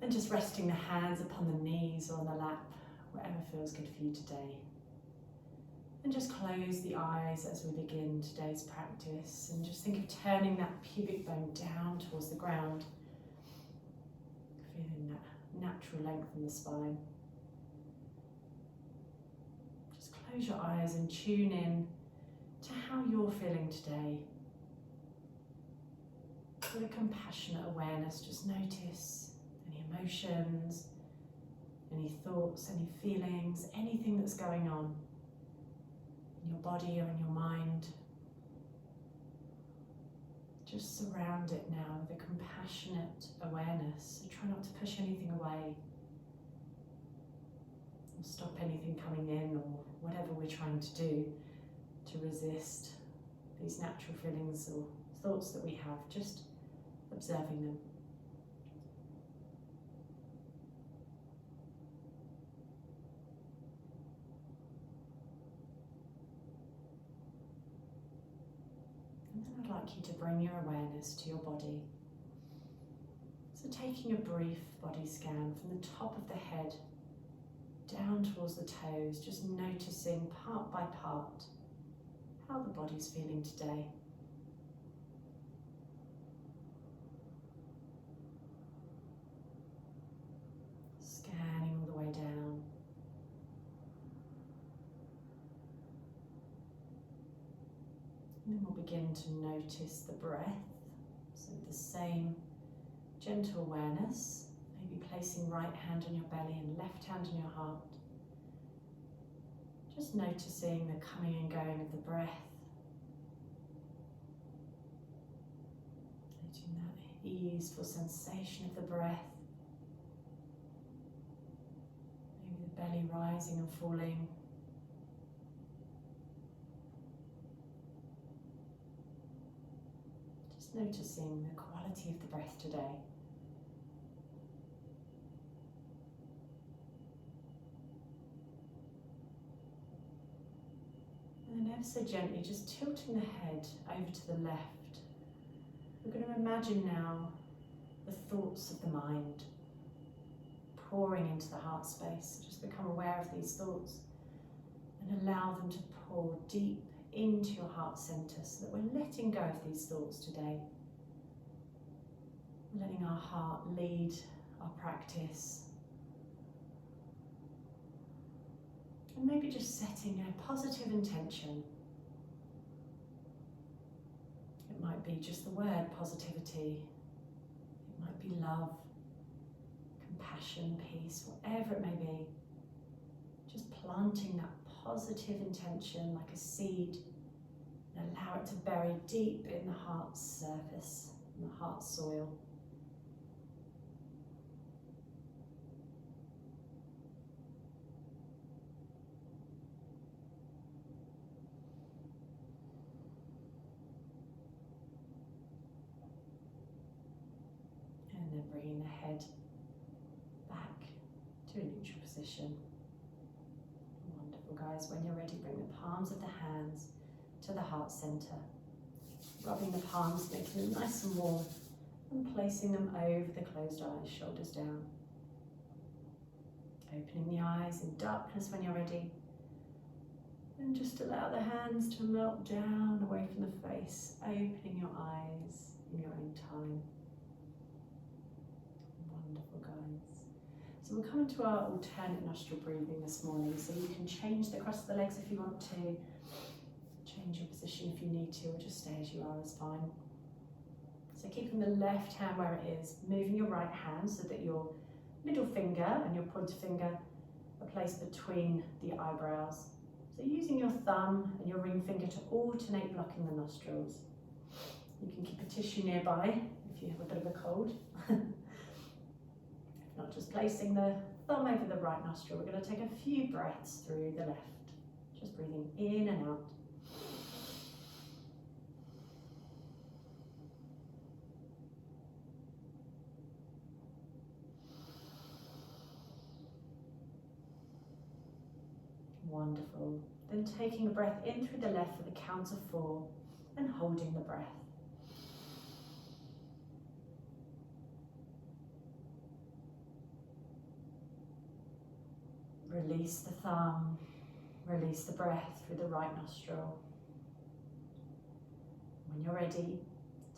And just resting the hands upon the knees or on the lap, whatever feels good for you today. And just close the eyes as we begin today's practice, and just think of turning that pubic bone down towards the ground, feeling that natural length in the spine. Just close your eyes and tune in to how you're feeling today. With a compassionate awareness, just notice any emotions, any thoughts, any feelings, anything that's going on in your body or in your mind. Just surround it now with a compassionate awareness. So try not to push anything away or stop anything coming in, or whatever we're trying to do to resist these natural feelings or thoughts that we have, just observing them. And then I'd like you to bring your awareness to your body. So taking a brief body scan from the top of the head down towards the toes, just noticing part by part how the body's feeling today. Scanning all the way down. And then we'll begin to notice the breath. So the same gentle awareness, maybe placing right hand on your belly and left hand on your heart. Just noticing the coming and going of the breath. Noting that easeful sensation of the breath. Maybe the belly rising and falling. Just noticing the quality of the breath today. And then ever so gently, just tilting the head over to the left. We're going to imagine now the thoughts of the mind pouring into the heart space. Just become aware of these thoughts and allow them to pour deep into your heart center, so that we're letting go of these thoughts today. We're letting our heart lead our practice. And maybe just setting a positive intention. It might be just the word positivity. It might be love, compassion, peace, whatever it may be. Just planting that positive intention like a seed, and allow it to bury deep in the heart's surface, in the heart soil. And then bringing the head back to a neutral position. Wonderful, guys. When you're ready, bring the palms of the hands to the heart center. Rubbing the palms, making them nice and warm, and placing them over the closed eyes, shoulders down. Opening the eyes in darkness when you're ready. And just allow the hands to melt down away from the face, opening your eyes in your own time. Wonderful, guys. So we'll come into our alternate nostril breathing this morning. So you can change the cross of the legs if you want to, change your position if you need to, or just stay as you are is fine. So keeping the left hand where it is, moving your right hand so that your middle finger and your pointer finger are placed between the eyebrows. So using your thumb and your ring finger to alternate blocking the nostrils. You can keep a tissue nearby if you have a bit of a cold. If not, just placing the thumb over the right nostril. We're going to take a few breaths through the left. Just breathing in and out. Wonderful. Then taking a breath in through the left for the count of 4 and holding the breath. Release the thumb, release the breath through the right nostril. When you're ready,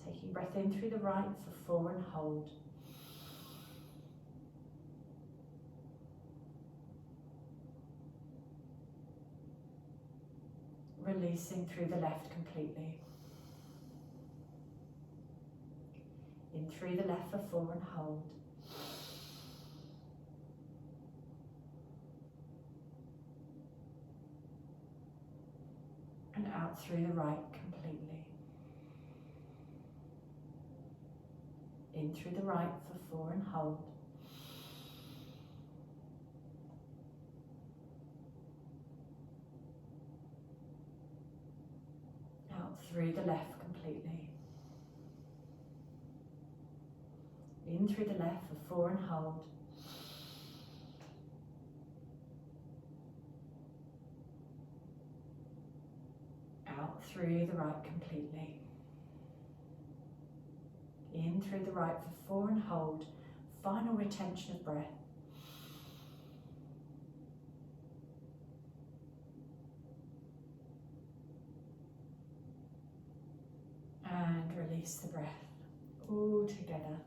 taking breath in through the right for 4 and hold. Releasing through the left completely. In through the left for 4 and hold. And out through the right completely. In through the right for 4 and hold. Out through the left completely. In through the left for 4 and hold. Out through the right completely. In through the right for 4 and hold. Final retention of breath. And release the breath all together.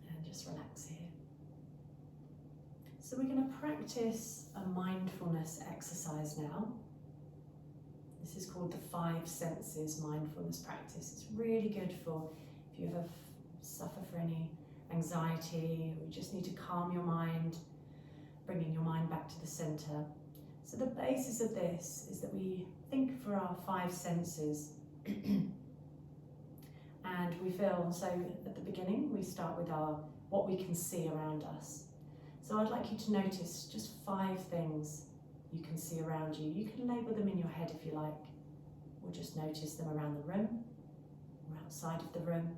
And just relax here. So we're going to practice a mindfulness exercise now. This is called the 5 senses mindfulness practice. It's really good for if you ever suffer for any anxiety, or you just need to calm your mind, bringing your mind back to the center. So the basis of this is that we think for our 5 senses. And we feel, so at the beginning we start with what we can see around us. So I'd like you to notice just 5 things you can see around you. You can label them in your head if you like, or just notice them around the room or outside of the room.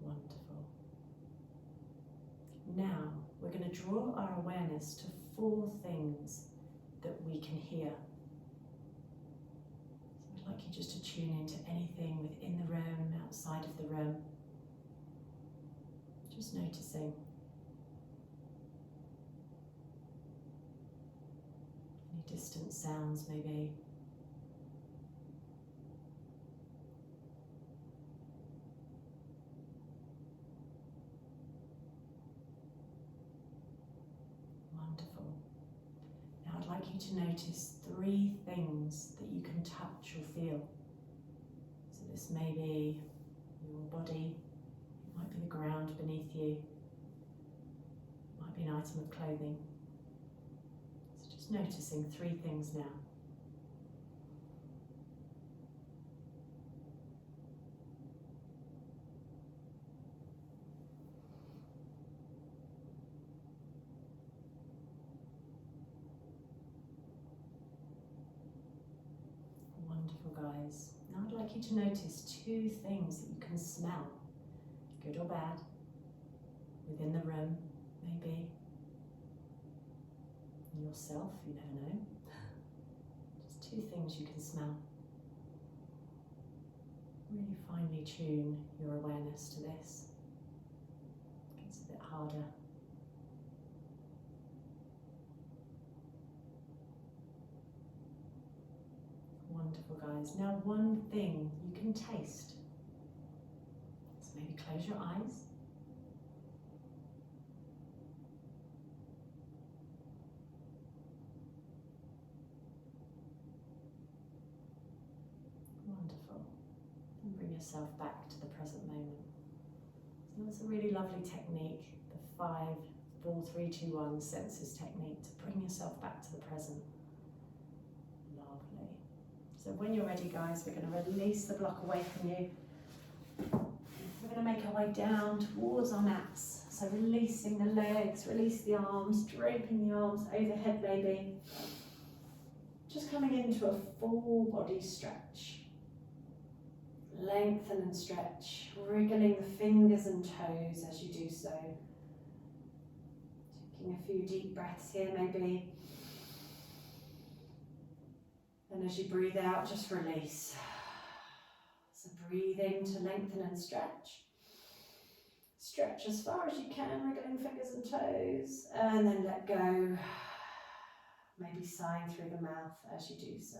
Wonderful. Now we're going to draw our awareness to 4 things that we can hear. So I'd like you just to tune into anything within the room, outside of the room. Just noticing. Any distant sounds maybe. Wonderful. Now I'd like you to notice 3 things that you can touch or feel. So this may be your body, it might be the ground beneath you, it might be an item of clothing. So just noticing 3 things now. Wonderful, guys. Now I'd like you to notice 2 things that you can smell, good or bad, within the room, maybe. Yourself, you never know. Just 2 things you can smell. Really finely tune your awareness to this. It gets a bit harder. Wonderful, guys. Now 1 thing you can taste. So maybe close your eyes. Wonderful. And bring yourself back to the present moment. So that's a really lovely technique, the 5, 4, 3, 2, 1 senses technique, to bring yourself back to the present. Lovely. So when you're ready, guys, we're going to release the block away from you. We're going to make our way down towards our mats. So releasing the legs, release the arms, draping the arms overhead maybe. Just coming into a full body stretch. Lengthen and stretch, wriggling the fingers and toes as you do so. Taking a few deep breaths here maybe. And as you breathe out, just release. breathing to lengthen and stretch. Stretch as far as you can, wriggling fingers and toes, and then let go. Maybe sighing through the mouth as you do so.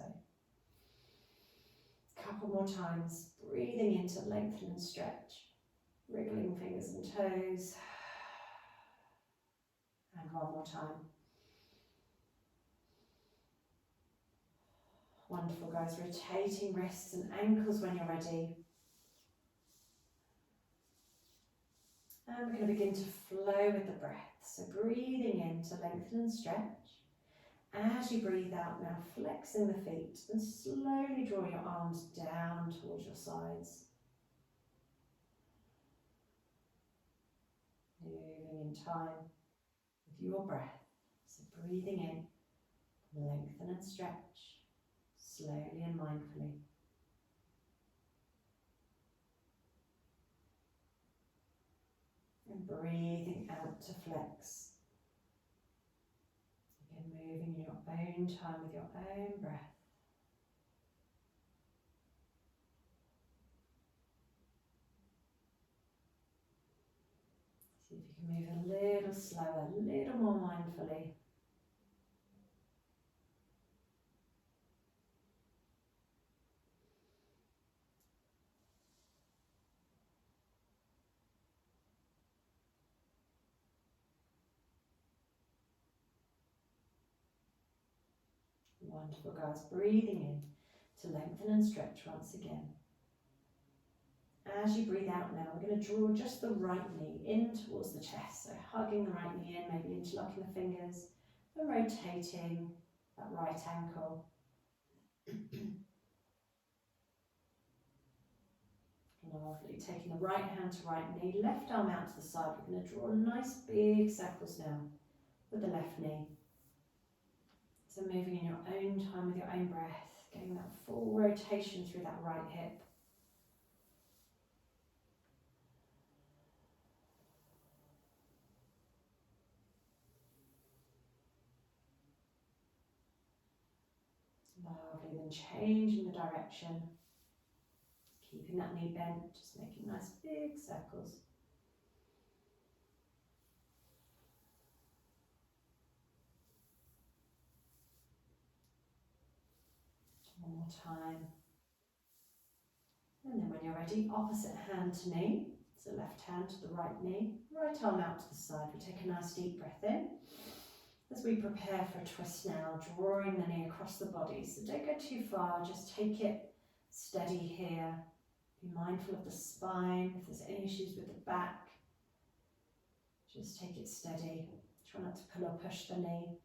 Couple more times, breathing in to lengthen and stretch, wriggling fingers and toes. And one more time. Wonderful, guys. Rotating wrists and ankles when you're ready. And we're going to begin to flow with the breath. So breathing in to lengthen and stretch. As you breathe out now, flexing the feet and slowly draw your arms down towards your sides. Moving in time with your breath. So breathing in, lengthen and stretch, slowly and mindfully. And breathing out to flex. Again, moving in your own time with your own breath. See if you can move a little slower, a little more mindfully. Wonderful, guys. Breathing in to lengthen and stretch once again. As you breathe out now, we're going to draw just the right knee in towards the chest. So hugging the right knee in, maybe interlocking the fingers and rotating that right ankle. Lovely. Taking the right hand to right knee, left arm out to the side. We're going to draw nice big circles now with the left knee. So moving in your own time with your own breath, getting that full rotation through that right hip. Lovely, then changing the direction, keeping that knee bent, just making nice big circles. One more time. And then when you're ready, opposite hand to knee. So left hand to the right knee, right arm out to the side. We take a nice deep breath in. As we prepare for a twist now, drawing the knee across the body. So don't go too far, just take it steady here. Be mindful of the spine. If there's any issues with the back, just take it steady. Try not to pull or push the knee.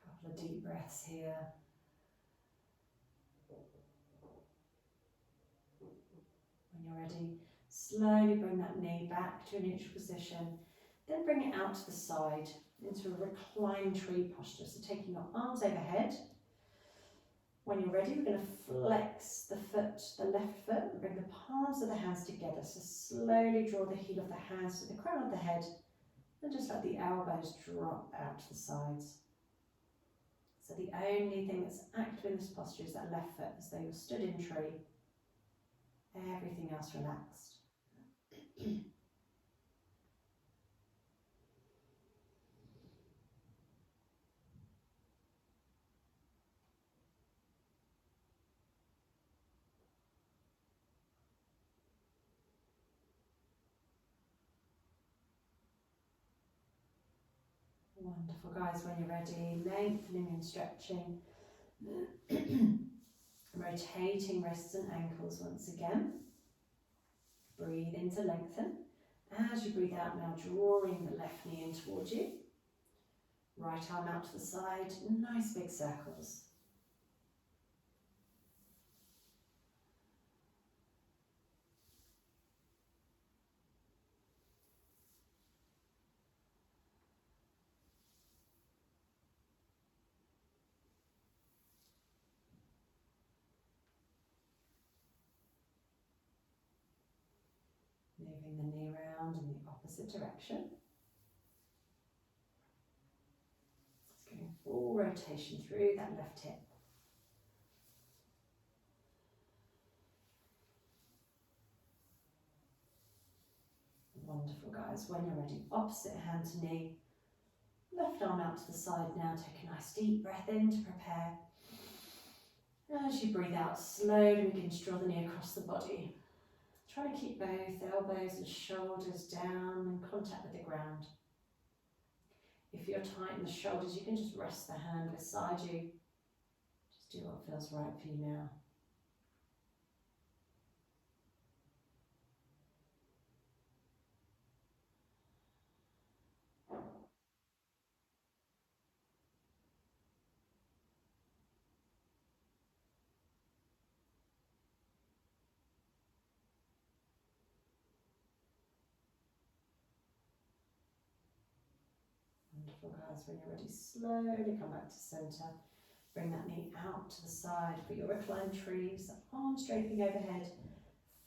Couple of deep breaths here. When you're ready, slowly bring that knee back to a neutral position. Then bring it out to the side into a reclined tree posture. So taking your arms overhead. When you're ready, we're going to flex the foot, the left foot, and bring the palms of the hands together. So slowly draw the heel of the hands to the crown of the head and just let the elbows drop out to the sides. So the only thing that's active in this posture is that left foot as though you're stood in tree. Everything else relaxed. Wonderful, guys. When you're ready, lengthening and stretching. Rotating wrists and ankles once again. Breathe in to lengthen. As you breathe out now, drawing the left knee in towards you. Right arm out to the side, nice big circles. Moving the knee around in the opposite direction. Just going full rotation through that left hip. guys, when you're ready, opposite hand to knee, left arm out to the side now, take a nice deep breath in to prepare. As you breathe out, slowly begin to draw the knee across the body. Try to keep both elbows and shoulders down in contact with the ground. If you're tight in the shoulders, you can just rest the hand beside you. Just do what feels right for you now. Wonderful, guys. When you're ready, slowly come back to centre. Bring that knee out to the side for your reclined trees, arms draping overhead,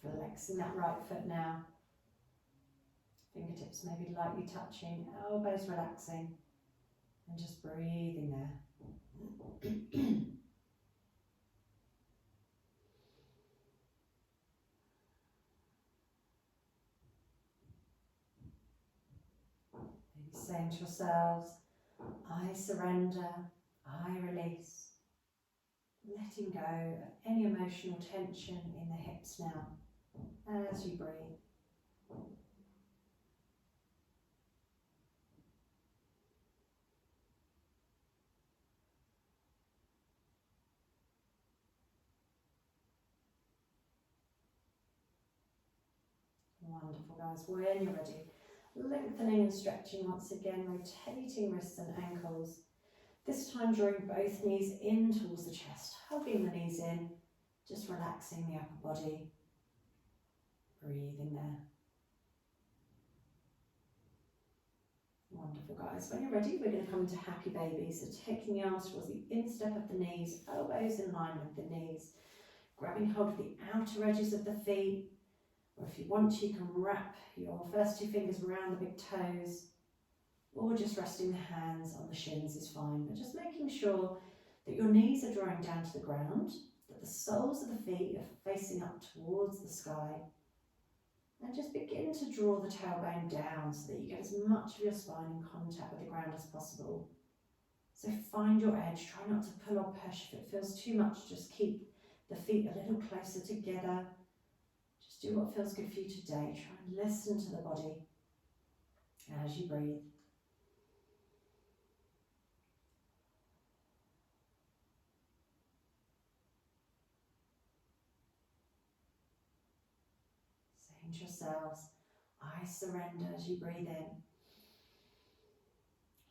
flexing that right foot now. Fingertips maybe lightly touching, elbows relaxing, and just breathing there. Maybe saying to yourselves, I surrender, I release. Letting go of any emotional tension in the hips now as you breathe. Wonderful, guys. When you're ready, lengthening and stretching once again, rotating wrists and ankles. This time drawing both knees in towards the chest, hugging the knees in, just relaxing the upper body. Breathing there. Wonderful, guys. When you're ready, we're going to come into happy baby. So taking the arms towards the instep of the knees, elbows in line with the knees, grabbing hold of the outer edges of the feet, or if you want to, you can wrap your first two fingers around the big toes, or just resting the hands on the shins is fine, but just making sure that your knees are drawing down to the ground, that the soles of the feet are facing up towards the sky, and just begin to draw the tailbone down so that you get as much of your spine in contact with the ground as possible. So find your edge, try not to pull or push. If it feels too much, just keep the feet a little closer together. Just do what feels good for you today. Try and listen to the body as you breathe. Saying to yourselves, I surrender as you breathe in.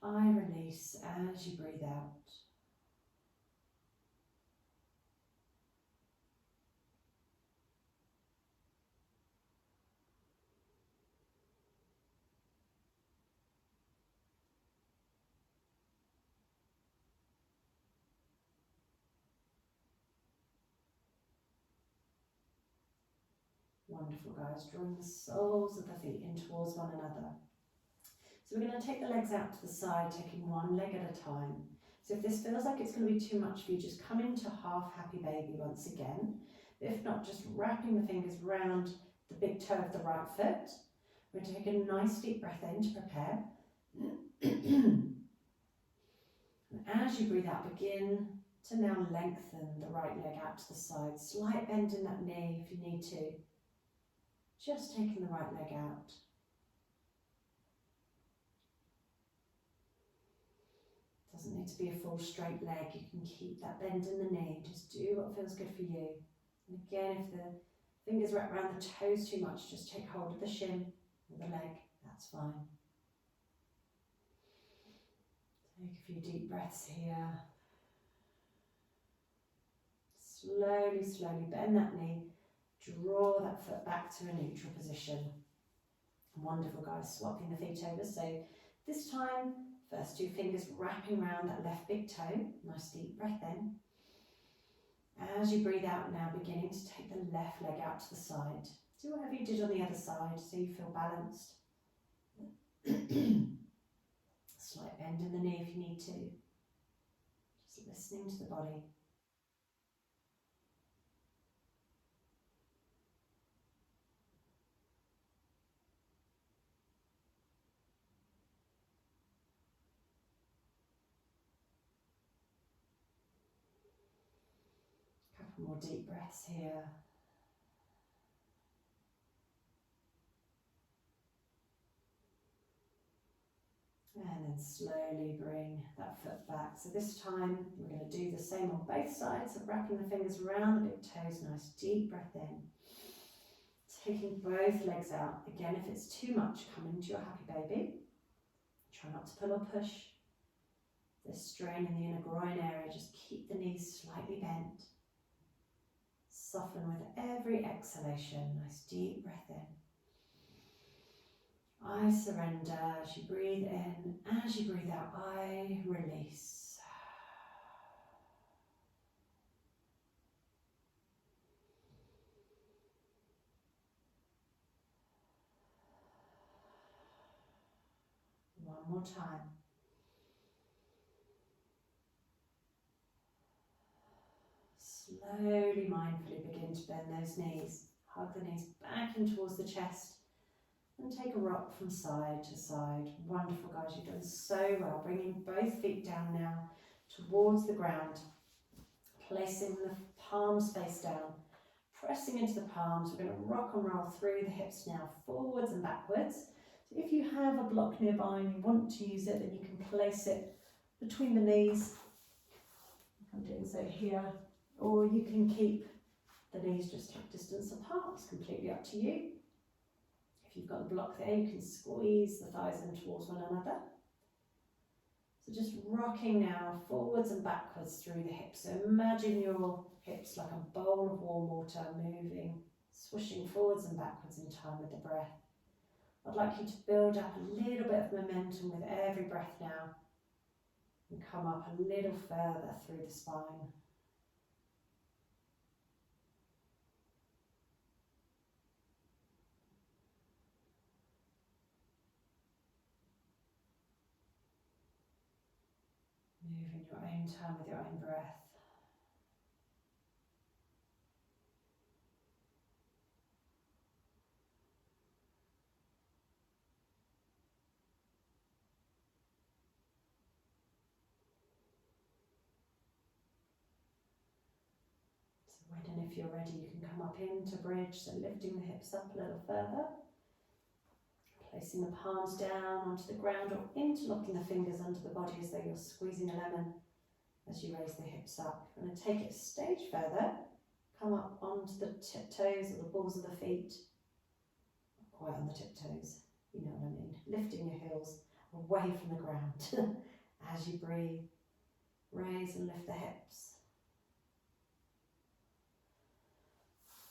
I release as you breathe out. Wonderful, guys. Drawing the soles of the feet in towards one another. So we're going to take the legs out to the side, taking one leg at a time. So if this feels like it's going to be too much for you, just come into half happy baby once again. If not, just wrapping the fingers round the big toe of the right foot. We're going to take a nice deep breath in to prepare. And as you breathe out, begin to now lengthen the right leg out to the side. Slight bend in that knee if you need to. Just taking the right leg out. Doesn't need to be a full straight leg. You can keep that bend in the knee. Just do what feels good for you. And again, if the fingers wrap around the toes too much, just take hold of the shin or the leg. That's fine. Take a few deep breaths here. Slowly, slowly bend that knee. Draw that foot back to a neutral position. Wonderful, guys. Swapping the feet over. So this time, first two fingers wrapping around that left big toe. Nice deep breath in. As you breathe out now, beginning to take the left leg out to the side. Do whatever you did on the other side so you feel balanced. Slight bend in the knee if you need to. Just listening to the body. More deep breaths here. And then slowly bring that foot back. So this time we're going to do the same on both sides. So wrapping the fingers around the big toes, nice deep breath in. Taking both legs out. Again, if it's too much, come into your happy baby. Try not to pull or push. This strain in the inner groin area, just keep the knees slightly bent. Soften with every exhalation. Nice deep breath in. I surrender as you breathe in. As you breathe out, I release. One more time. Slowly, mindfully begin to bend those knees. Hug the knees back in towards the chest and take a rock from side to side. Wonderful, guys. You've done so well. Bringing both feet down now towards the ground. Placing the palms face down. Pressing into the palms. We're going to rock and roll through the hips now, forwards and backwards. So if you have a block nearby and you want to use it, then you can place it between the knees. I'm doing so here. Or you can keep the knees just hip distance apart. It's completely up to you. If you've got the block there, you can squeeze the thighs in towards one another. So just rocking now forwards and backwards through the hips. So imagine your hips like a bowl of warm water moving, swishing forwards and backwards in time with the breath. I'd like you to build up a little bit of momentum with every breath now and come up a little further through the spine. Move in your own time with your own breath. So when and if you're ready, you can come up into bridge, so lifting the hips up a little further. Placing the palms down onto the ground or interlocking the fingers under the body as though you're squeezing a lemon as you raise the hips up. You're going to take it a stage further. Come up onto the tiptoes or the balls of the feet. Not quite on the tiptoes, you know what I mean. Lifting your heels away from the ground. As you breathe, raise and lift the hips.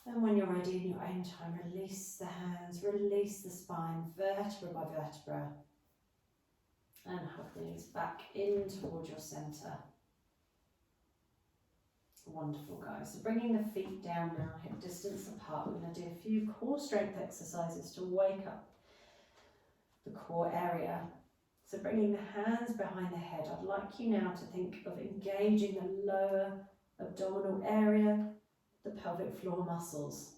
And when you're ready in your own time, release the hands, release the spine, vertebra by vertebra. And hug the knees back in towards your centre. Wonderful, guys. So bringing the feet down now, hip distance apart. We're going to do a few core strength exercises to wake up the core area. So bringing the hands behind the head, I'd like you now to think of engaging the lower abdominal area, the pelvic floor muscles.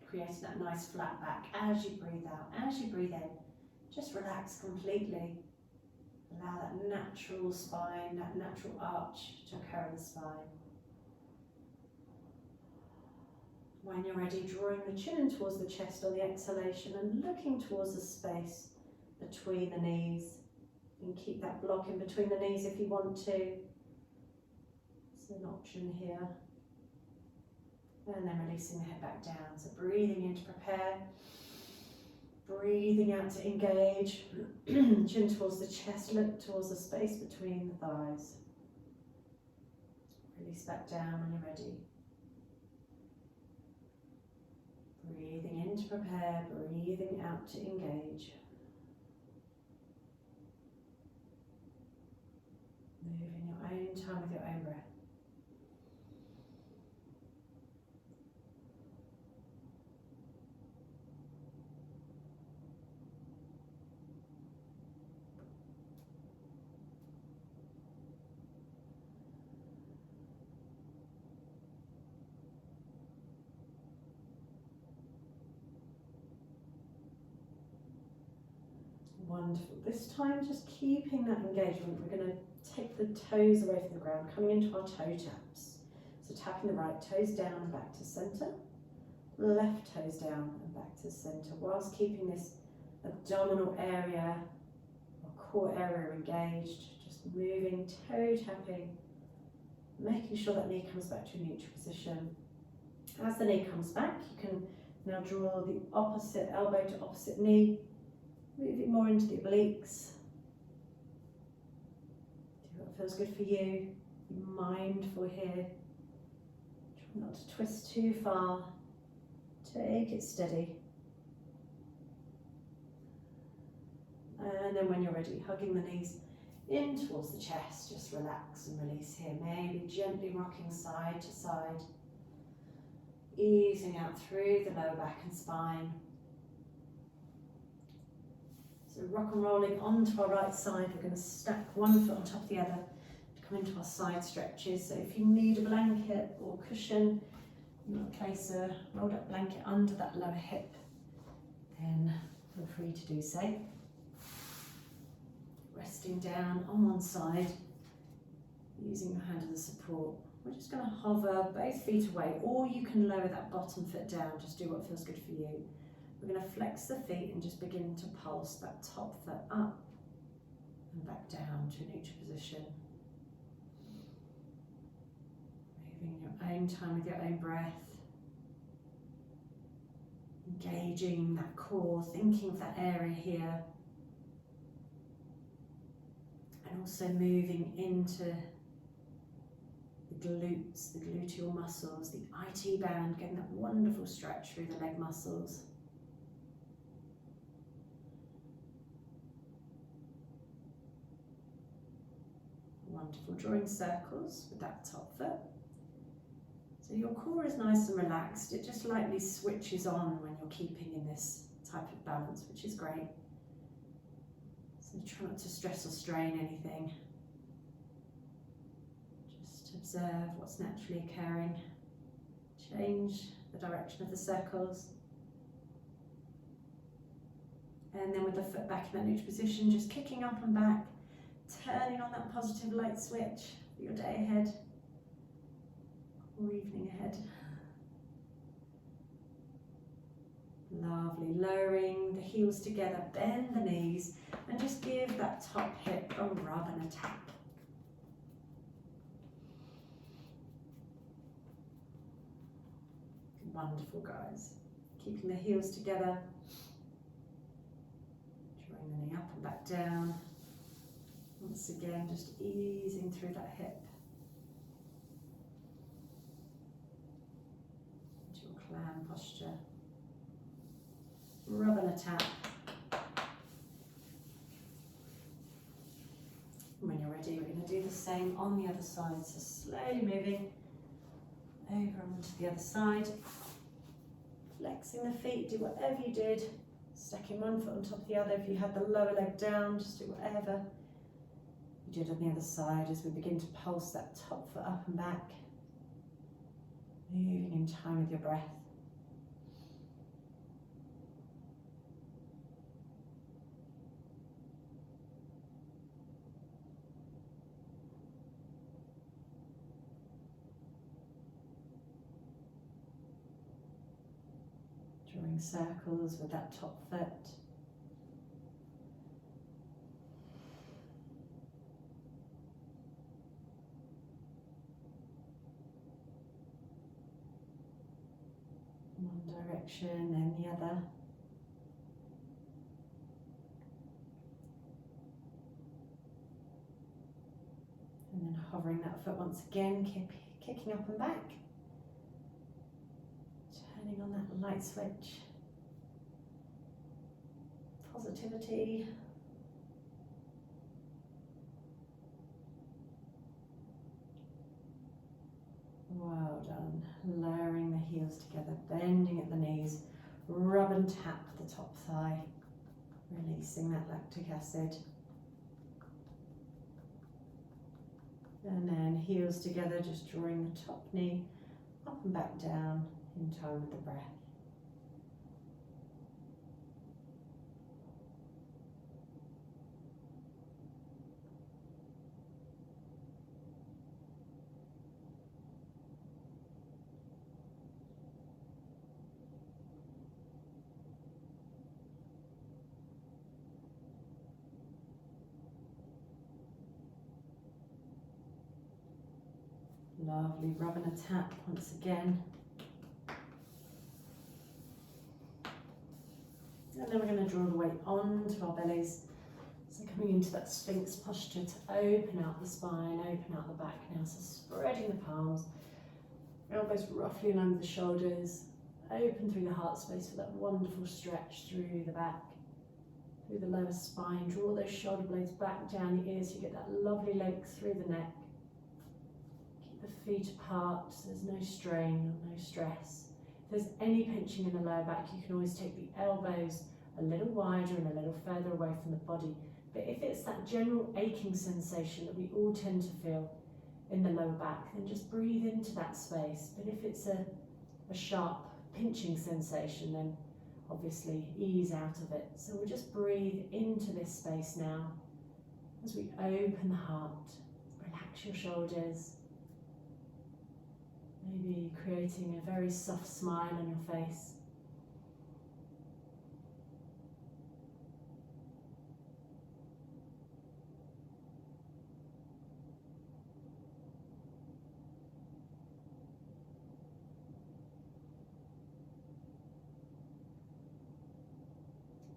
Creating that nice flat back as you breathe out. As you breathe in, just relax completely. Allow that natural spine, that natural arch to occur in the spine. When you're ready, drawing the chin in towards the chest on the exhalation and looking towards the space between the knees. You can keep that block in between the knees if you want to. It's an option here. And then releasing the head back down. So breathing in to prepare. Breathing out to engage. Chin towards the chest, look towards the space between the thighs. Release back down when you're ready. Breathing in to prepare, breathing out to engage. Move in your own time with your own breath. Wonderful. This time, just keeping that engagement, we're going to take the toes away from the ground, coming into our toe taps. So tapping the right toes down and back to centre, left toes down and back to centre, whilst keeping this abdominal area or core area engaged, just moving, toe tapping, making sure that knee comes back to a neutral position. As the knee comes back, you can now draw the opposite elbow to opposite knee, moving more into the obliques. Do what feels good for you. Be mindful here. Try not to twist too far. Take it steady. And then when you're ready, hugging the knees in towards the chest, just relax and release here. Maybe gently rocking side to side, easing out through the lower back and spine. So rock and rolling onto our right side, we're going to stack one foot on top of the other to come into our side stretches. So if you need a blanket or cushion, you want to place a rolled up blanket under that lower hip, then feel free to do so. Resting down on one side, using your hand as a support. We're just going to hover both feet away, or you can lower that bottom foot down, just do what feels good for you. We're going to flex the feet and just begin to pulse that top foot up and back down to a neutral position. Moving in your own time with your own breath. Engaging that core, thinking of that area here. And also moving into the glutes, the gluteal muscles, the IT band, getting that wonderful stretch through the leg muscles. Wonderful, drawing circles with that top foot. So your core is nice and relaxed. It just lightly switches on when you're keeping in this type of balance, which is great. So try not to stress or strain anything. Just observe what's naturally occurring. Change the direction of the circles. And then with the foot back in that neutral position, just kicking up and back, turning on that positive light switch for your day ahead or evening ahead. Lovely, lowering the heels together, bend the knees, and just give that top hip a rub and a tap. Wonderful, guys. Keeping the heels together, drawing the knee up and back down. Once again, just easing through that hip. Into your clam posture. Rub and a tap. When you're ready, we're going to do the same on the other side. So slowly moving over onto the other side. Flexing the feet, do whatever you did. Stacking one foot on top of the other. If you had the lower leg down, just do whatever you did on the other side as we begin to pulse that top foot up and back. Moving in time with your breath. Drawing circles with that top foot. One direction, then the other. And then hovering that foot once again, kicking up and back. Turning on that light switch. Positivity. Well done. Lowering the heels together, bending at the knees, rub and tap the top thigh, releasing that lactic acid. And then heels together, just drawing the top knee up and back down in time with the breath. Lovely, rub and a tap once again. And then we're going to draw the weight onto our bellies. So coming into that Sphinx posture to open out the spine, open out the back now. So spreading the palms, elbows roughly along the shoulders, open through the heart space for that wonderful stretch through the back, through the lower spine. Draw those shoulder blades back down the ears so you get that lovely length through the neck. Keep the feet apart so there's no strain, no stress. If there's any pinching in the lower back, you can always take the elbows a little wider and a little further away from the body. But if it's that general aching sensation that we all tend to feel in the lower back, then just breathe into that space. But if it's a sharp pinching sensation, then obviously ease out of it. So we'll just breathe into this space now as we open the heart. Relax your shoulders, maybe creating a very soft smile on your face.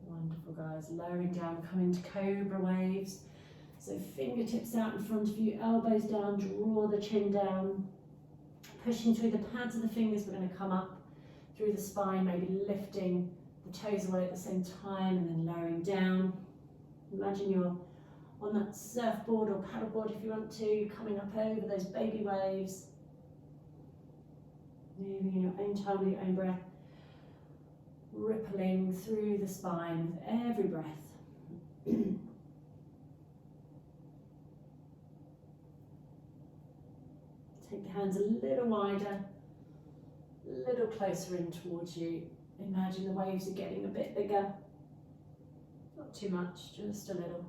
Wonderful, guys. Lowering down, come into cobra waves. So fingertips out in front of you, elbows down, draw the chin down. Pushing through the pads of the fingers, we're going to come up through the spine, maybe lifting the toes away at the same time and then lowering down. Imagine you're on that surfboard or paddleboard if you want to, coming up over those baby waves. Moving in your own time with your own breath. Rippling through the spine with every breath. Take the hands a little wider, a little closer in towards you. Imagine the waves are getting a bit bigger. Not too much, just a little.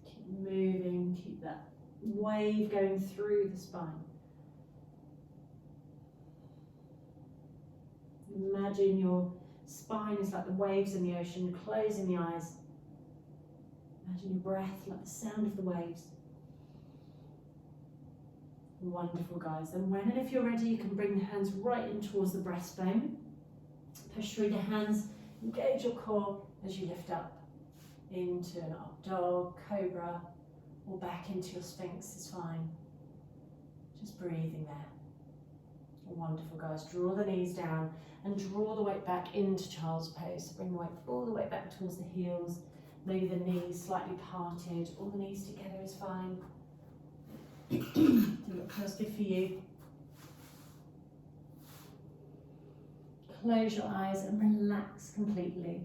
Keep moving, keep that wave going through the spine. Imagine your spine is like the waves in the ocean, closing the eyes. Imagine your breath like the sound of the waves. Wonderful, guys. Then when and if you're ready, you can bring the hands right in towards the breastbone. Push through the hands, engage your core as you lift up into an up dog, cobra, or back into your Sphinx is fine. Just breathing there. Wonderful, guys. Draw the knees down and draw the weight back into child's pose. So bring the weight all the way back towards the heels. Maybe the knees slightly parted. All the knees together is fine. Do what feels good for you. Close your eyes and relax completely.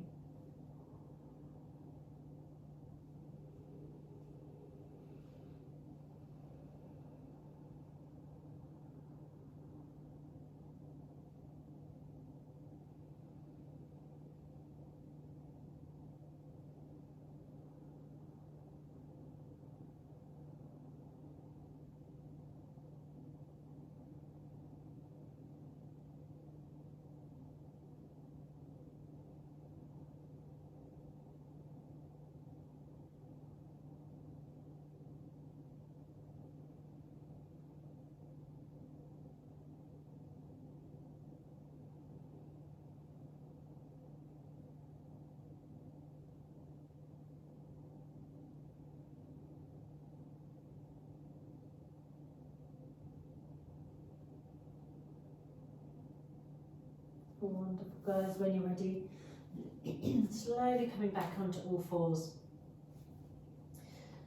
Wonderful, guys. When you're ready, slowly coming back onto all fours.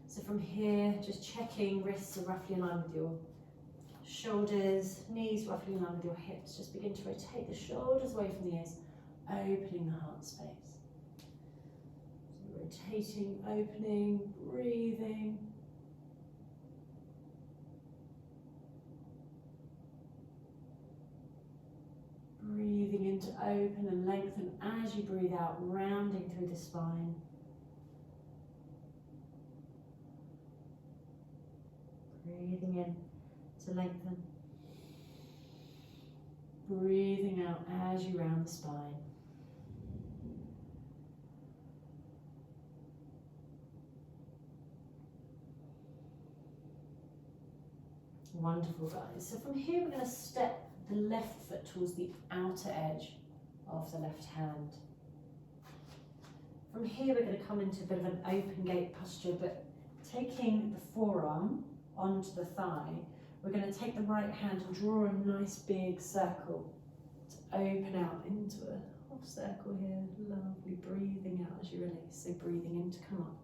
So from here, just checking wrists are roughly in line with your shoulders, knees roughly in line with your hips. Just begin to rotate the shoulders away from the ears, opening the heart space. So rotating, opening, breathing. Breathing in to open and lengthen as you breathe out, rounding through the spine. Breathing in to lengthen. Breathing out as you round the spine. Wonderful, guys. So from here we're going to step the left foot towards the outer edge of the left hand. From here we're going to come into a bit of an open gate posture, but taking the forearm onto the thigh, we're going to take the right hand and draw a nice big circle to open out into a half circle here. Lovely, breathing out as you release. So breathing in to come up.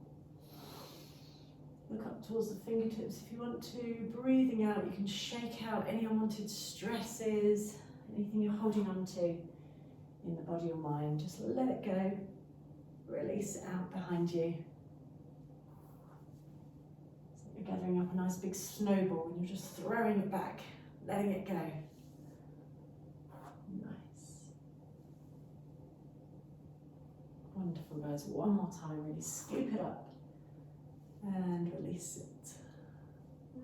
Look up towards the fingertips if you want to. Breathing out, you can shake out any unwanted stresses, anything you're holding on to in the body or mind. Just let it go. Release it out behind you. So you're gathering up a nice big snowball and you're just throwing it back, letting it go. Nice. Wonderful, guys. One more time, really scoop it up. And release it.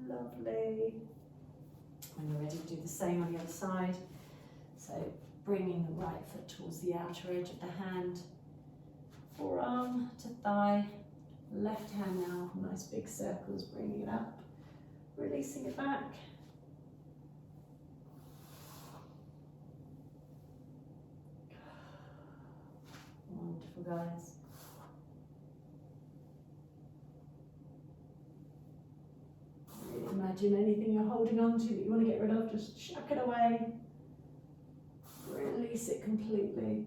Lovely. When you're ready, do the same on the other side. So bringing the right foot towards the outer edge of the hand. Forearm to thigh. Left hand now, nice big circles, bringing it up. Releasing it back. Wonderful, guys. Imagine anything you're holding on to that you want to get rid of, just chuck it away. Release it completely.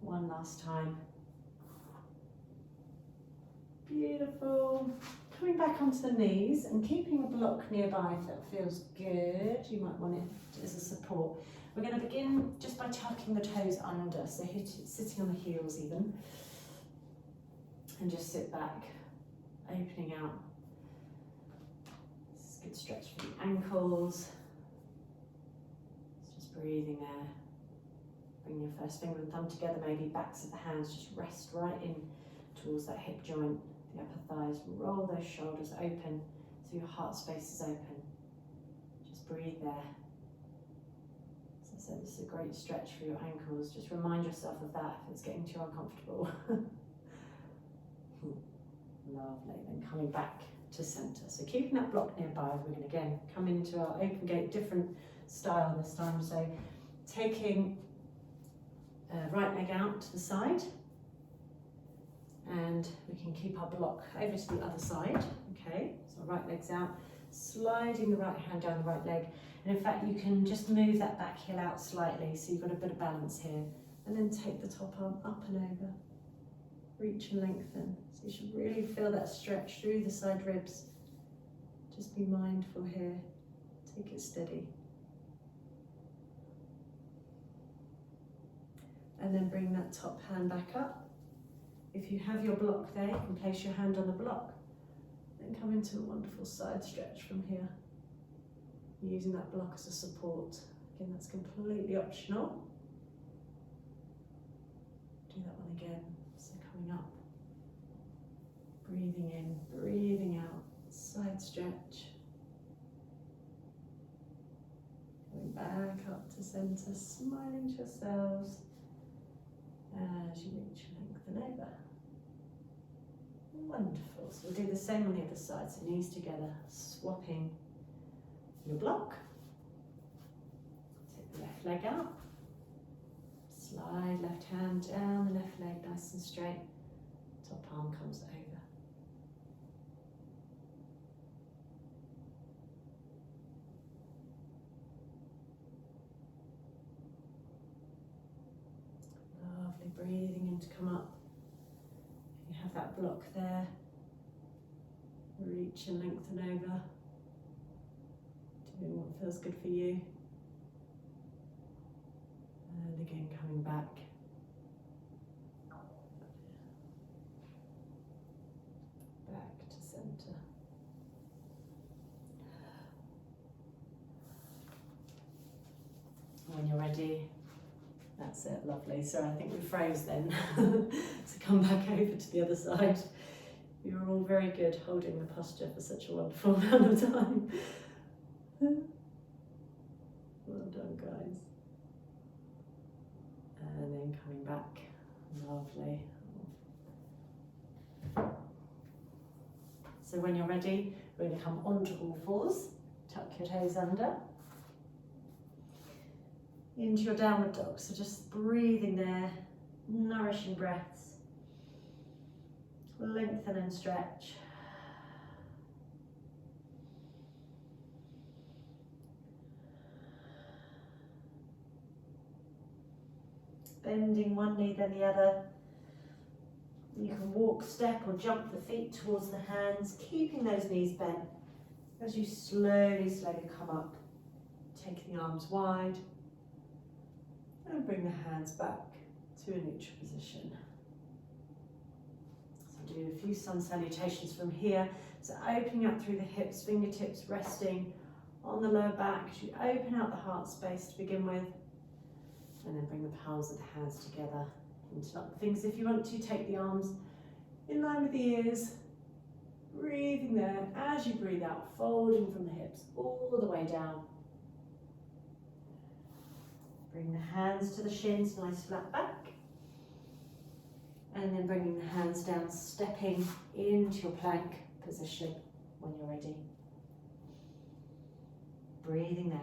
One last time. Beautiful. Coming back onto the knees and keeping a block nearby if that feels good. You might want it as a support. We're going to begin just by tucking the toes under, so sitting on the heels even. And just sit back, opening out. Good stretch for the ankles. Just breathing there. Bring your first finger and thumb together, maybe backs of the hands, just rest right in towards that hip joint, the upper thighs. Roll those shoulders open so your heart space is open. Just breathe there. As I said, this is a great stretch for your ankles. Just remind yourself of that if it's getting too uncomfortable. Lovely. Then coming back to centre. So keeping that block nearby, we're going to again come into our open gate, different style this time. So taking right leg out to the side, and we can keep our block over to the other side. Okay, so right leg's out, sliding the right hand down the right leg, and in fact you can just move that back heel out slightly so you've got a bit of balance here, and then take the top arm up and over, reach and lengthen. So you should really feel that stretch through the side ribs. Just be mindful here. Take it steady. And then bring that top hand back up. If you have your block there, you can place your hand on the block. Then come into a wonderful side stretch from here. Using that block as a support. Again, that's completely optional. Do that one again. So coming up. Breathing in, breathing out, side stretch. Going back up to centre, smiling to yourselves as you reach and lengthen over. Wonderful. So we'll do the same on the other side, so knees together, swapping your block. Take the left leg out. Slide left hand down the left leg, nice and straight. Top arm comes over. Lovely, breathing in to come up. If you have that block there, reach and lengthen over. Doing what feels good for you. And again, coming back. Back to centre. When you're ready, that's it, lovely. So I think we froze then. So come back over to the other side. You're all very good holding the posture for such a wonderful amount of time. Well done, guys. And then coming back, lovely. So when you're ready, we're going to come onto all fours. Tuck your toes under. Into your downward dog. So just breathing there, nourishing breaths. Lengthen and stretch. Bending one knee then the other. You can walk, step or jump the feet towards the hands, keeping those knees bent as you slowly come up. Take the arms wide and bring the hands back to a neutral position. So do a few sun salutations from here. So opening up through the hips, fingertips resting on the lower back as you open out the heart space to begin with. And then bring the palms of the hands together, interlock the fingers. If you want to, take the arms in line with the ears, breathing there as you breathe out, folding from the hips all the way down. Bring the hands to the shins, nice flat back. And then bringing the hands down, stepping into your plank position when you're ready. Breathing there.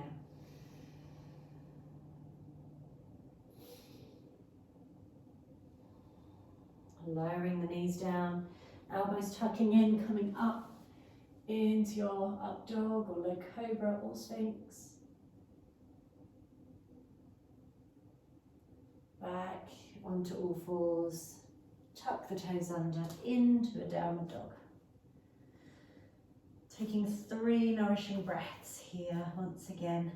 Lowering the knees down, elbows tucking in, coming up into your up dog or low cobra or sphinx. Back onto all fours, tuck the toes under, into a downward dog. Taking 3 nourishing breaths here once again.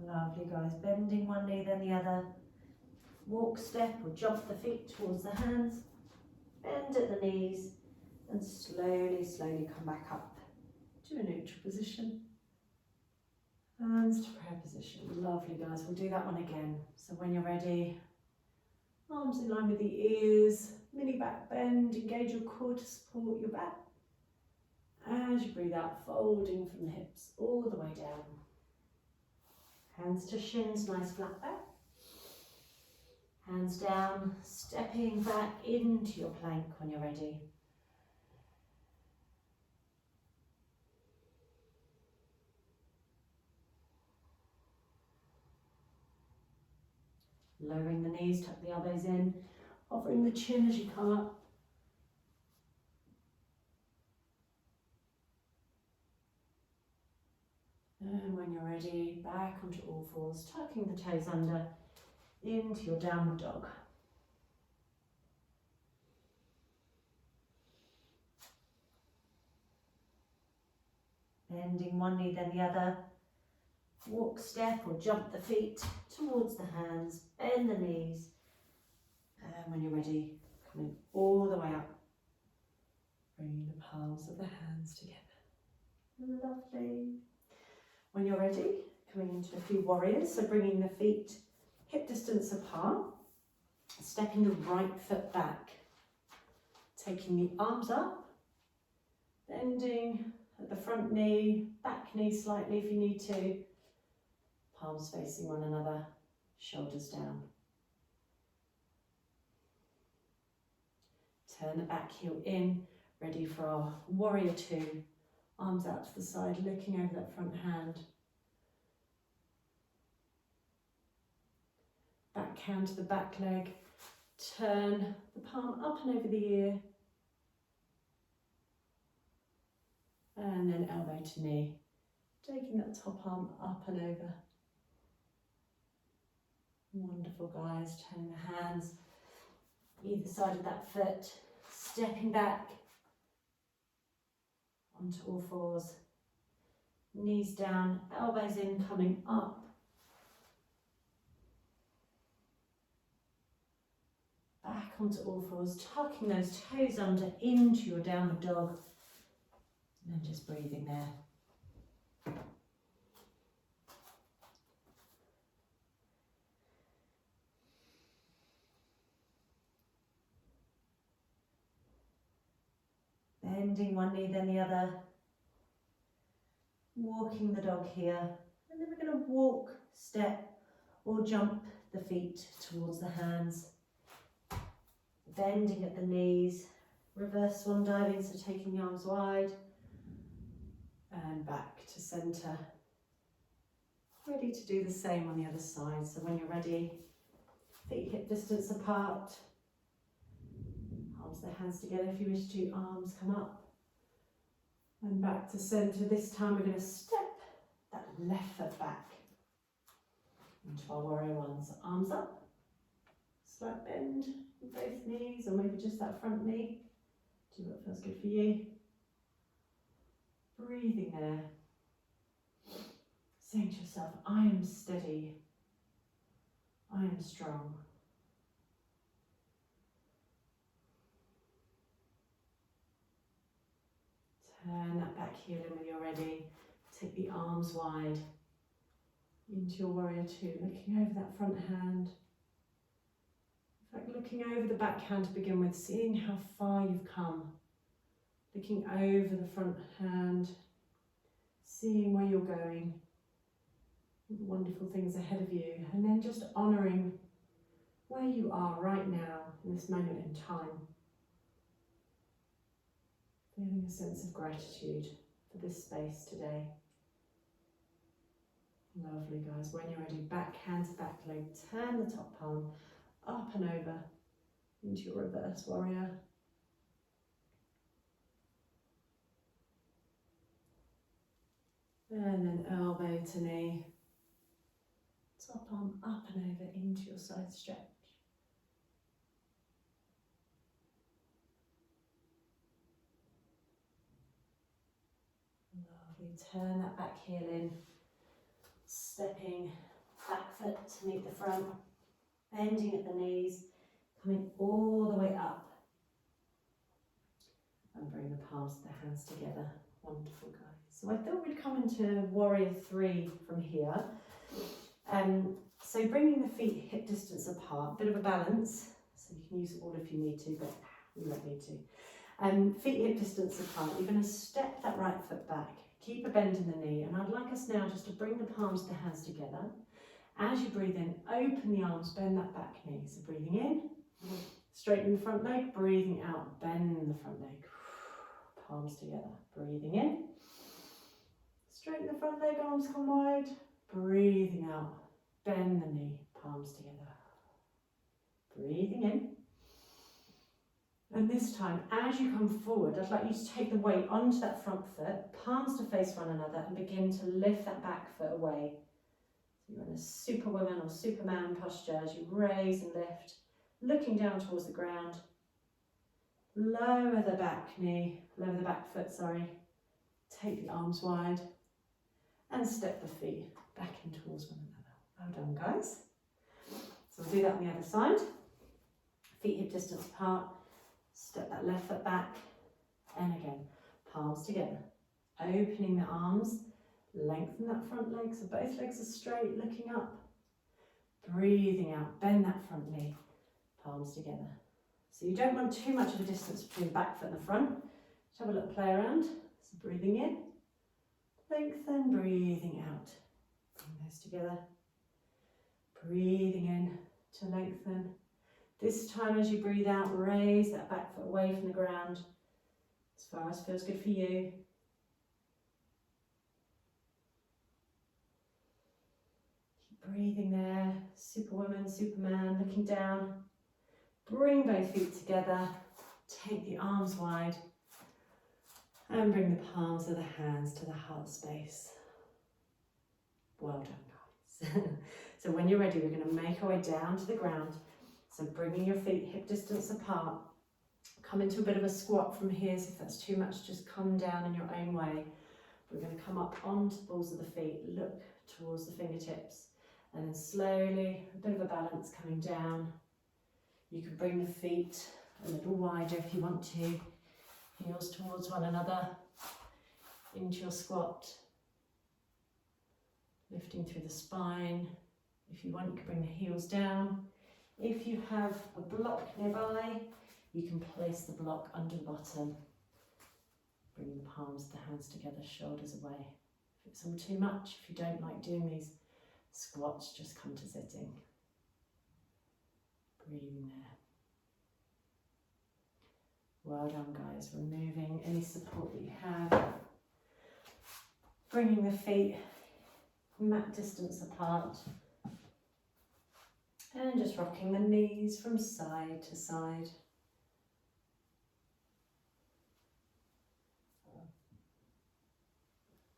Lovely guys, bending one knee then the other. Walk, step or jump the feet towards the hands. Bend at the knees and slowly come back up to a neutral position. Hands to prayer position. Lovely guys, we'll do that one again. So when you're ready, arms in line with the ears, mini back bend, engage your core to support your back. As you breathe out, folding from the hips all the way down. Hands to shins, nice flat back. Hands down, stepping back into your plank when you're ready. Lowering the knees, tuck the elbows in, hovering the chin as you come up. And when you're ready, back onto all fours, tucking the toes under into your downward dog. Bending one knee then the other. Walk, step or jump the feet towards the hands, bend the knees. And when you're ready, coming all the way up, bringing the palms of the hands together. Lovely. When you're ready, coming into a few warriors, so bringing the feet hip distance apart, stepping the right foot back, taking the arms up, bending at the front knee, back knee slightly if you need to, palms facing one another, shoulders down. Turn the back heel in, ready for our warrior 2. Arms out to the side, looking over that front hand. Back hand to the back leg. Turn the palm up and over the ear. And then elbow to knee. Taking that top arm up and over. Wonderful guys, turning the hands either side of that foot, stepping back onto all fours, knees down, elbows in, coming up, back onto all fours, tucking those toes under into your downward dog, and then just breathing there. bending one knee then the other, walking the dog here, and then we're going to walk, step or jump the feet towards the hands, bending at the knees, reverse swan diving, so taking the arms wide and back to centre. Ready to do the same on the other side, so when you're ready, feet hip distance apart, arms the hands together if you wish to, arms come up and back to centre. This time we're going to step that left foot back into our warrior ones, arms up, slight bend in both knees or maybe just that front knee, do what feels good for you. Breathing there, saying to yourself, I am steady, I am strong. Turn that back heel in when you're ready. Take the arms wide into your warrior two, looking over that front hand. In fact, looking over the back hand to begin with, seeing how far you've come. Looking over the front hand, seeing where you're going, the wonderful things ahead of you, and then just honouring where you are right now in this moment in time. Feeling a sense of gratitude for this space today. Lovely, guys. When you're ready, back hand to back leg, turn the top palm up and over into your reverse warrior. And then elbow to knee, top arm up and over into your side stretch. Lovely, turn that back heel in, stepping back foot to meet the front, bending at the knees, coming all the way up. And bring the palms of the hands together. Wonderful, guys. So I thought we'd come into warrior three from here. So bringing the feet hip distance apart, bit of a balance. So you can use it all if you need to, but you don't need to. Feet hip distance apart. You're going to step that right foot back. Keep a bend in the knee. And I'd like us now just to bring the palms of the hands together. As you breathe in, open the arms, bend that back knee. So breathing in, straighten the front leg, breathing out, bend the front leg. Palms together, breathing in, straighten the front leg, arms come wide, breathing out, bend the knee, palms together, breathing in. And this time, as you come forward, I'd like you to take the weight onto that front foot, palms to face one another, and begin to lift that back foot away. So you're in a superwoman or superman posture as you raise and lift, looking down towards the ground. Lower the back knee, lower the back foot, sorry. Take the arms wide and step the feet back in towards one another. Well done, guys. So we'll do that on the other side. Feet hip distance apart. Step that left foot back. And again, palms together. Opening the arms. Lengthen that front leg so both legs are straight, looking up. Breathing out, bend that front knee. Palms together. So you don't want too much of a distance between the back foot and the front. Just have a little play around. So breathing in, lengthen, breathing out. Bring those together. Breathing in to lengthen. This time as you breathe out, raise that back foot away from the ground as far as feels good for you. Keep breathing there. Superwoman, superman, looking down. Bring both feet together, take the arms wide and bring the palms of the hands to the heart space. Well done, guys. So when you're ready, we're going to make our way down to the ground. So bringing your feet hip distance apart, come into a bit of a squat from here. So if that's too much, just come down in your own way. We're going to come up onto the balls of the feet, look towards the fingertips, and then slowly, a bit of a balance coming down. You can bring the feet a little wider if you want to, heels towards one another, into your squat, lifting through the spine. If you want, you can bring the heels down. If you have a block nearby, you can place the block under the bottom. Bringing the palms of the hands together, shoulders away. If it's all too much, if you don't like doing these squats, just come to sitting. Breathing there. Well done, guys. Removing any support that you have. Bringing the feet mat distance apart. And just rocking the knees from side to side.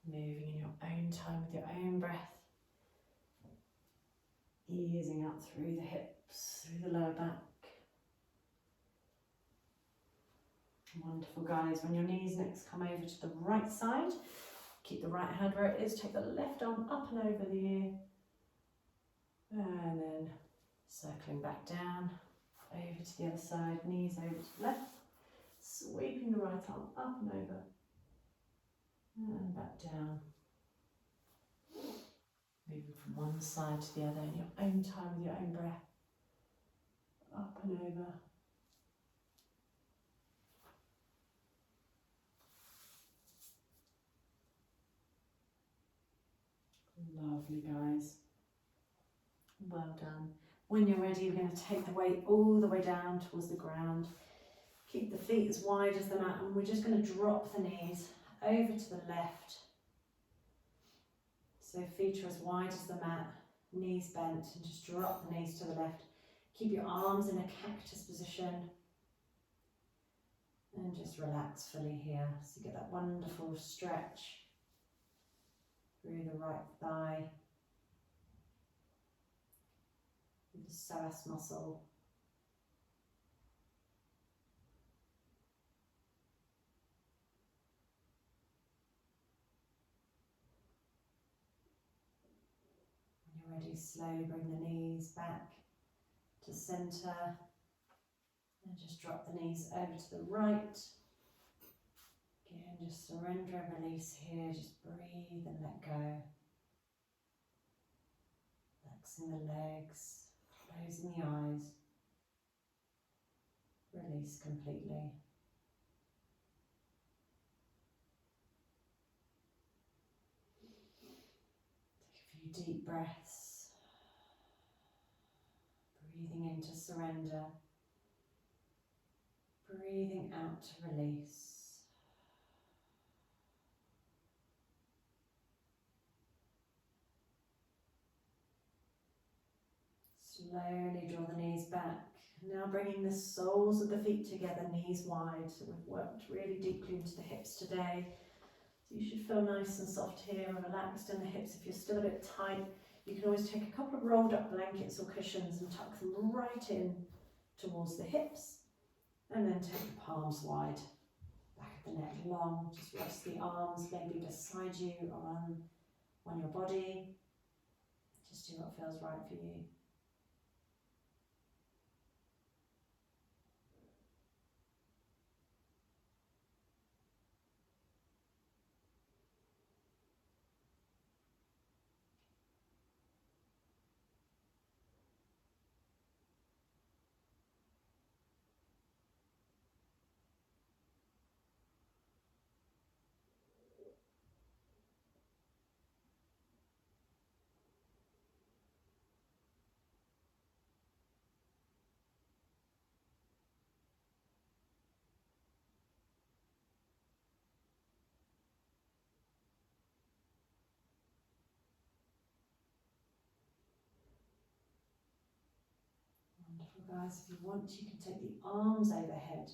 Moving in your own time with your own breath. Easing out through the hips, through the lower back. Wonderful, guys. When your knees next come over to the right side, keep the right hand where it is, take the left arm up and over the ear. And then circling back down, over to the other side, knees over to the left. Sweeping the right arm up and over. And back down. Moving from one side to the other in your own time with your own breath. Up and over. Lovely, guys. Well done. When you're ready, we're going to take the weight all the way down towards the ground. Keep the feet as wide as the mat, and we're just going to drop the knees over to the left. So feet are as wide as the mat, knees bent, and just drop the knees to the left. Keep your arms in a cactus position. And just relax fully here. So you get that wonderful stretch through the right thigh, with the psoas muscle. When you're ready, slowly bring the knees back to centre and just drop the knees over to the right. Again, just surrender and release here, just breathe and let go. Relaxing the legs, closing the eyes. Release completely. Take a few deep breaths. Breathing in to surrender. Breathing out to release. Slowly draw the knees back. Now bringing the soles of the feet together, knees wide. So we've worked really deeply into the hips today. So you should feel nice and soft here and relaxed in the hips. If you're still a bit tight, you can always take a couple of rolled up blankets or cushions and tuck them right in towards the hips. And then take the palms wide. Back of the neck long. Just rest the arms maybe beside you or on your body. Just do what feels right for you. Wonderful, guys. If you want, you can take the arms overhead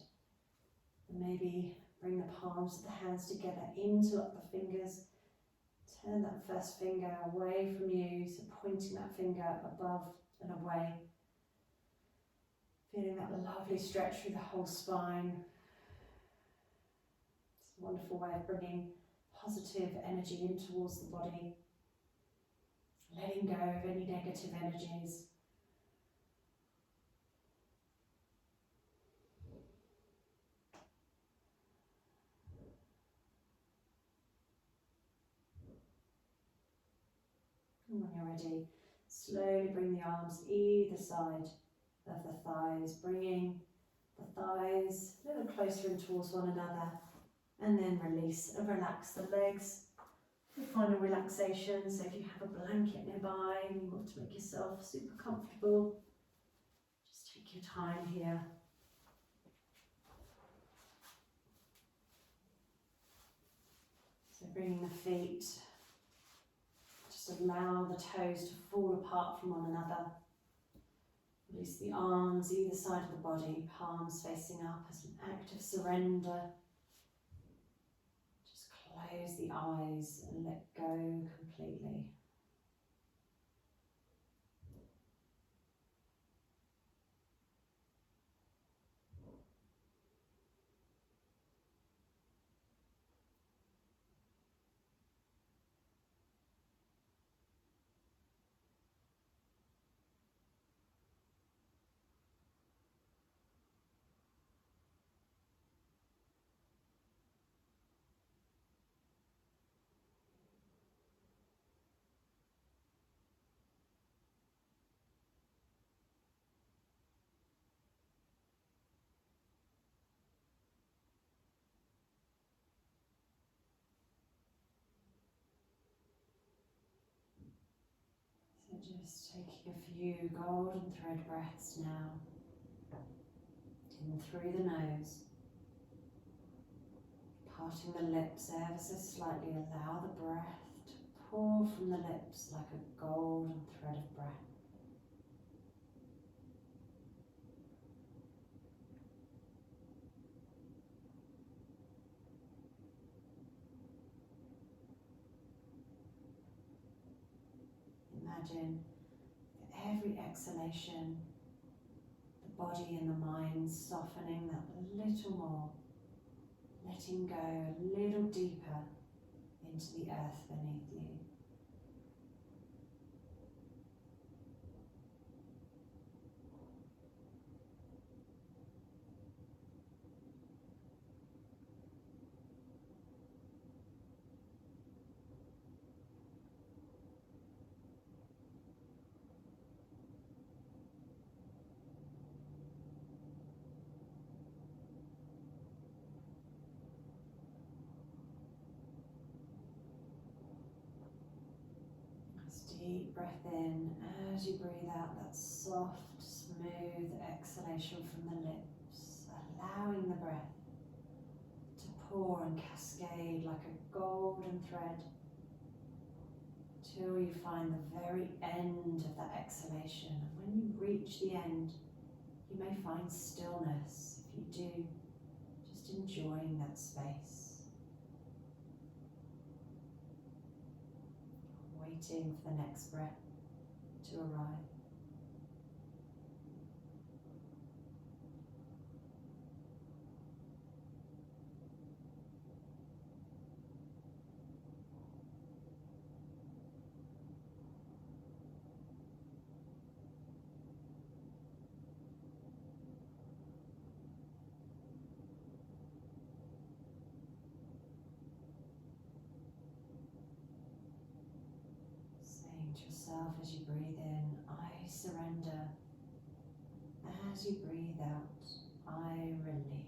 and maybe bring the palms of the hands together, interlock the fingers. Turn that first finger away from you, so pointing that finger above and away. Feeling that lovely stretch through the whole spine. It's a wonderful way of bringing positive energy in towards the body. Letting go of any negative energies. And when you're ready, slowly bring the arms either side of the thighs, bringing the thighs a little closer in towards one another. And then release and relax the legs. The final relaxation, so if you have a blanket nearby and you want to make yourself super comfortable, just take your time here. So bringing the feet, just allow the toes to fall apart from one another. Release the arms either side of the body, palms facing up as an act of surrender. Just close the eyes and let go completely. So just taking a few golden thread breaths now, in through the nose, parting the lips ever so slightly, allow the breath to pour from the lips like a golden thread of breath. Imagine that every exhalation, the body and the mind softening that a little more, letting go a little deeper into the earth beneath you. Deep breath in as you breathe out that soft, smooth exhalation from the lips, allowing the breath to pour and cascade like a golden thread till you find the very end of that exhalation. And when you reach the end, you may find stillness. If you do, just enjoying that space. Waiting for the next breath to arrive. Saying to yourself as you breathe in, I surrender. As you breathe out, I release.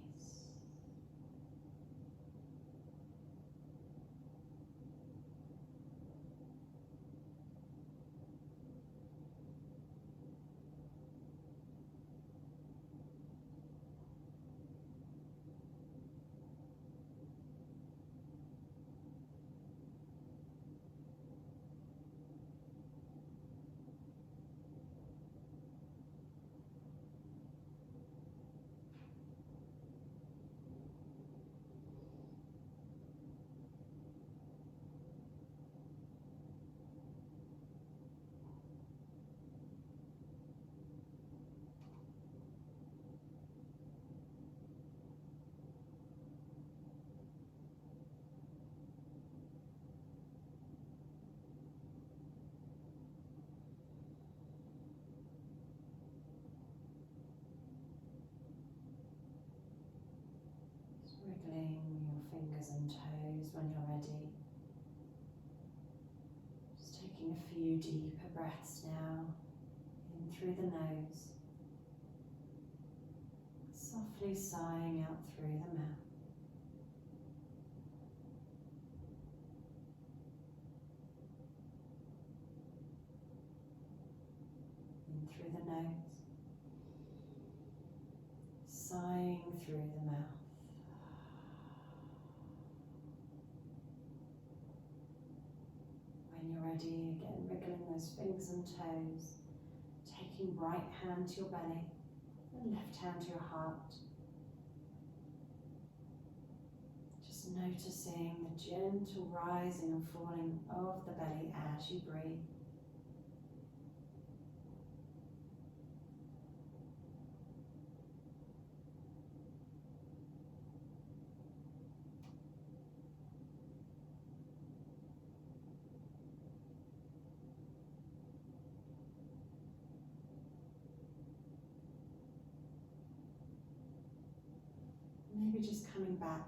Wiggling your fingers and toes when you're ready. Just taking a few deeper breaths now, in through the nose, softly sighing out through the mouth. through the nose, sighing through the mouth. When you're ready, again wriggling those fingers and toes, taking right hand to your belly and left hand to your heart. Just noticing the gentle rising and falling of the belly as you breathe. Maybe just coming back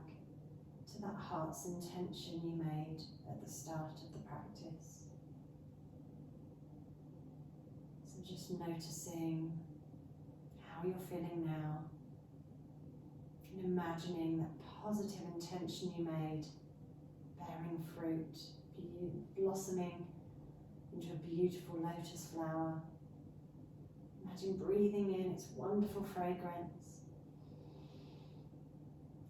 to that heart's intention you made at the start of the practice. So just noticing how you're feeling now and imagining that positive intention you made bearing fruit, blossoming into a beautiful lotus flower. Imagine breathing in its wonderful fragrance.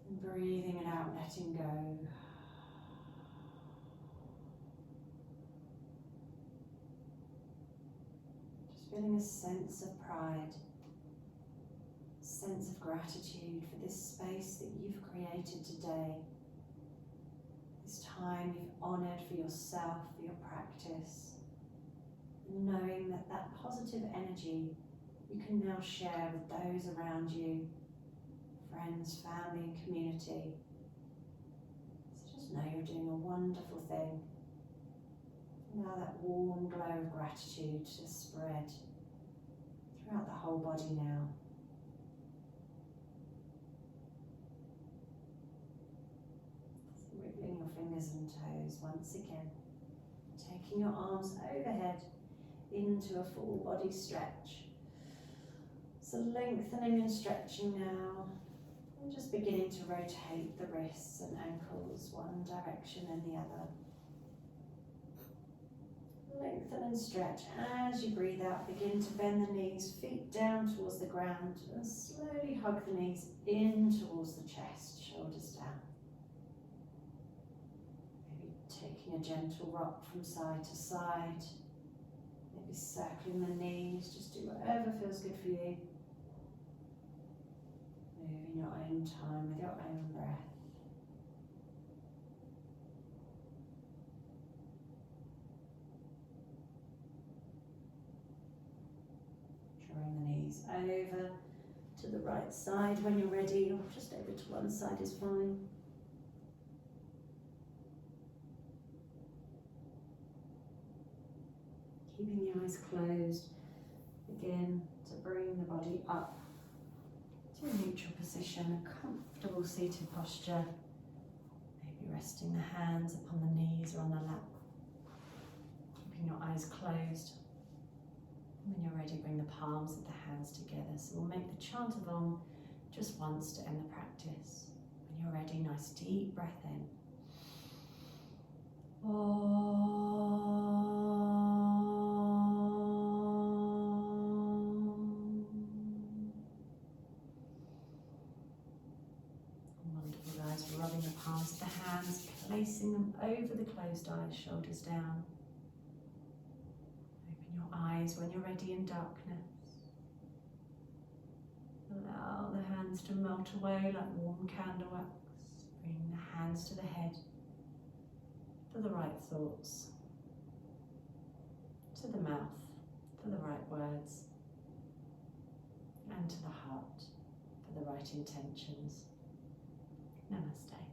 And breathing it out, letting go. Just feeling a sense of pride, a sense of gratitude for this space that you've created today. This time you've honoured for yourself, for your practice. And knowing that that positive energy you can now share with those around you. Friends, family, and community. So just know you're doing a wonderful thing. Now that warm glow of gratitude just spread throughout the whole body now. So wriggling your fingers and toes once again. Taking your arms overhead into a full body stretch. So lengthening and stretching now. And just beginning to rotate the wrists and ankles one direction and the other. Lengthen and stretch as you breathe out. Begin to bend the knees, feet down towards the ground, and slowly hug the knees in towards the chest, shoulders down. Maybe taking a gentle rock from side to side. Maybe circling the knees. Just do whatever feels good for you. Move in your own time with your own breath. Drawing the knees over to the right side when you're ready, or just over to one side is fine. Keeping the eyes closed, begin to bring the body up to a neutral position, a comfortable seated posture. Maybe resting the hands upon the knees or on the lap. Keeping your eyes closed. And when you're ready, bring the palms of the hands together. So we'll make the chant of Om just once to end the practice. When you're ready, nice deep breath in. Om. Rubbing the palms of the hands, placing them over the closed eyes, shoulders down. Open your eyes when you're ready in darkness. Allow the hands to melt away like warm candle wax. Bring the hands to the head, for the right thoughts, to the mouth, for the right words, and to the heart, for the right intentions. Namaste.